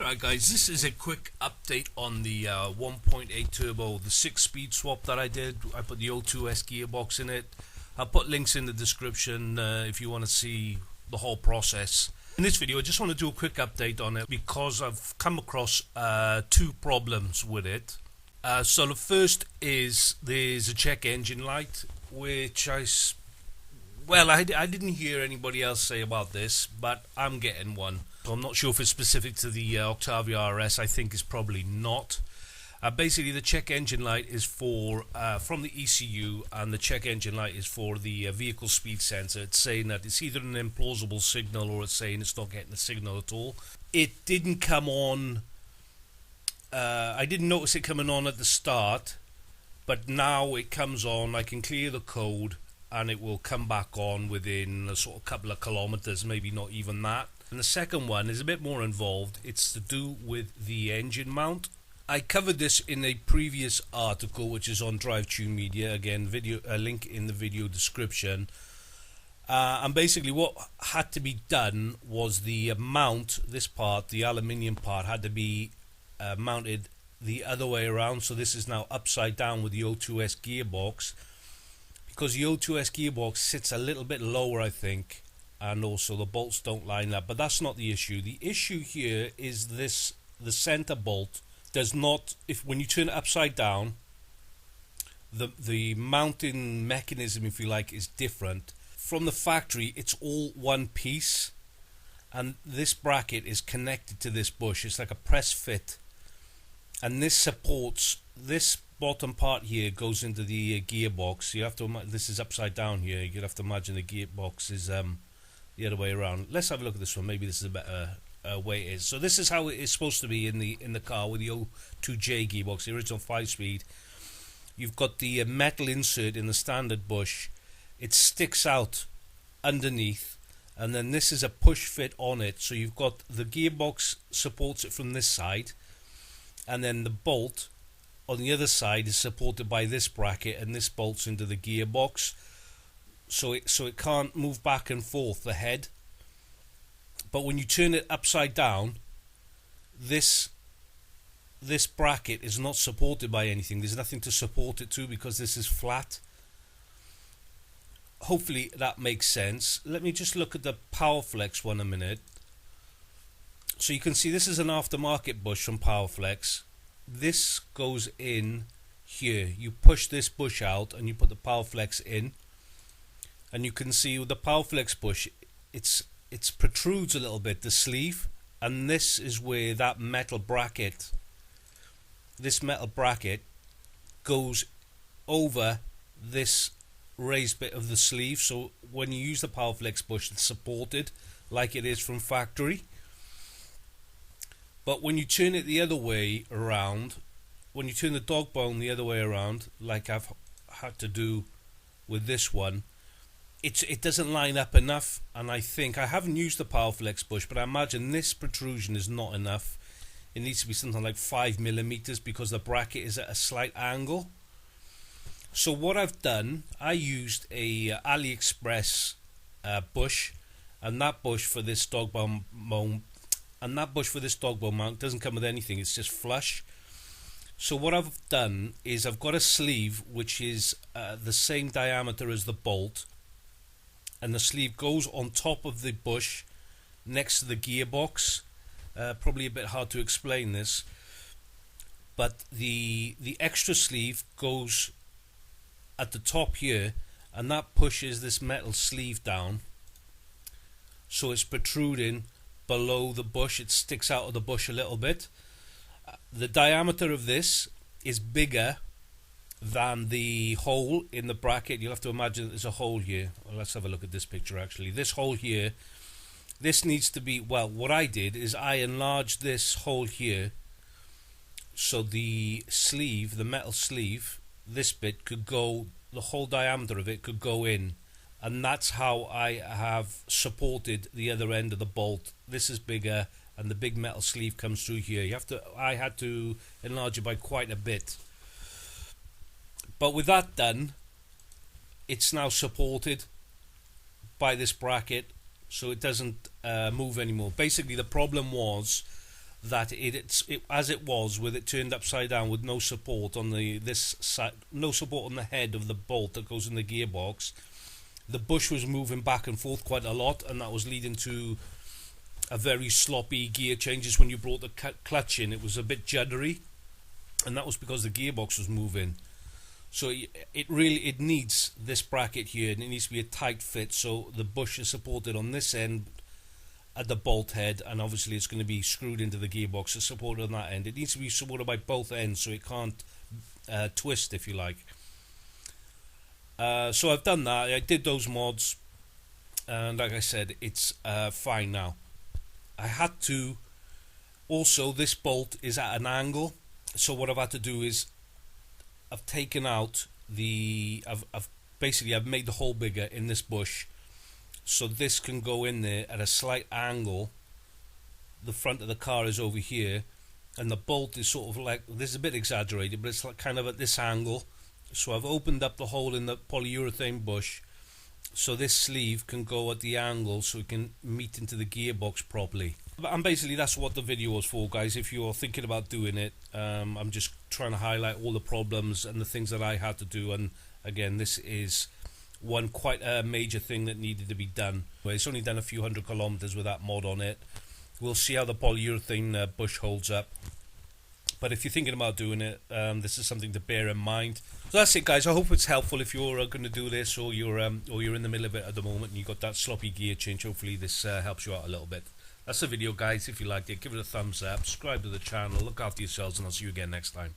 Alright guys, this is a quick update on the 1.8 turbo, the 6-speed swap that I did. I put the O2S gearbox in it. I'll put links in the description if you want to see the whole process. In this video I just want to do a quick update on it because I've come across two problems with it. So the first is there's a check engine light, which I didn't hear anybody else say about this, but I'm getting one. So I'm not sure if it's specific to the Octavia RS. I think it's probably not. Basically, the check engine light is for from the ECU, and the check engine light is for the vehicle speed sensor. It's saying that it's either an implausible signal or it's saying it's not getting a signal at all. It didn't come on. I didn't notice it coming on at the start, but now it comes on. I can clear the code and it will come back on within a sort of couple of kilometers, maybe not even that. And the second one is a bit more involved. It's to do with the engine mount. I covered this in a previous article, which is on DriveTune Media. Again, a link in the video description. And basically what had to be done was the mount, this part, the aluminium part, had to be mounted the other way around. So this is now upside down with the O2S gearbox, because the O2S gearbox sits a little bit lower, I think, and also the bolts don't line up. But that's not the issue. The issue here is this: the center bolt does not, when you turn it upside down, the mounting mechanism, if you like, is different. From the factory, it's all one piece, and this bracket is connected to this bush. It's like a press fit, and this supports, this bottom part here goes into the gearbox. You have to, this is upside down here. You have to imagine the gearbox is the other way around. Let's have a look at this one. Maybe this is a better way it is. So this is how it is supposed to be in the car with the O2J gearbox, the original 5-speed. You've got the metal insert in the standard bush. It sticks out underneath, and then this is a push fit on it. So you've got the gearbox supports it from this side, and then the bolt on the other side is supported by this bracket, and this bolts into the gearbox. So it can't move back and forth, the head. But when you turn it upside down, this bracket is not supported by anything. There's nothing to support it to because this is flat. Hopefully that makes sense. Let me just look at the PowerFlex one a minute. So you can see this is an aftermarket bush from PowerFlex. This goes in here. You push this bush out and you put the PowerFlex in. And you can see with the PowerFlex bush, it's protrudes a little bit, the sleeve, and this is where that metal bracket, goes over this raised bit of the sleeve. So when you use the PowerFlex bush, it's supported like it is from factory. But when you turn it the other way around, when you turn the dog bone the other way around, like I've had to do with this one, it doesn't line up enough. And I think, I haven't used the PowerFlex bush, but I imagine this protrusion is not enough. It needs to be something like 5mm because the bracket is at a slight angle. So what I've done, I used a AliExpress bush, and that bush for this dog bone mount, doesn't come with anything. It's just flush. So what I've done is I've got a sleeve which is the same diameter as the bolt, and the sleeve goes on top of the bush next to the gearbox. Probably a bit hard to explain this, but the extra sleeve goes at the top here, and that pushes this metal sleeve down, so it's protruding below the bush. It sticks out of the bush a little bit. The diameter of this is bigger than the hole in the bracket. You'll have to imagine there's a hole here. Well, let's have a look at this picture actually. This hole here, this needs to be, well, what I did is I enlarged this hole here so the sleeve, the metal sleeve, this bit could go, the whole diameter of it could go in, and that's how I have supported the other end of the bolt. This is bigger, and the big metal sleeve comes through here. I had to enlarge it by quite a bit. But with that done, it's now supported by this bracket, so it doesn't move anymore. Basically the problem was that as it was, with it turned upside down with no support on this side, no support on the head of the bolt that goes in the gearbox, the bush was moving back and forth quite a lot, and that was leading to a very sloppy gear changes. When you brought the clutch in, it was a bit juddery, and that was because the gearbox was moving. So it needs this bracket here, and it needs to be a tight fit, so the bush is supported on this end at the bolt head, and obviously it's going to be screwed into the gearbox to support on that end. It needs to be supported by both ends so it can't twist, if you like. So I've done that. I did those mods, and like I said, it's fine now. I had to also, this bolt is at an angle, so what I've had to do is I've taken out I've made the hole bigger in this bush, so this can go in there at a slight angle. The front of the car is over here, and the bolt is sort of like, this is a bit exaggerated, but it's like kind of at this angle. So I've opened up the hole in the polyurethane bush, so this sleeve can go at the angle so it can meet into the gearbox properly. And basically that's what the video was for, guys. If you're thinking about doing it, I'm just trying to highlight all the problems and the things that I had to do, and again, this is one quite a major thing that needed to be done. It's only done a few hundred kilometers with that mod on it. We'll see how the polyurethane bush holds up, but if you're thinking about doing it, this is something to bear in mind. So that's it, guys. I hope it's helpful if you're going to do this, or you're in the middle of it at the moment and you've got that sloppy gear change. Hopefully this helps you out a little bit. That's the video, guys. If you liked it, give it a thumbs up, subscribe to the channel, look after yourselves, and I'll see you again next time.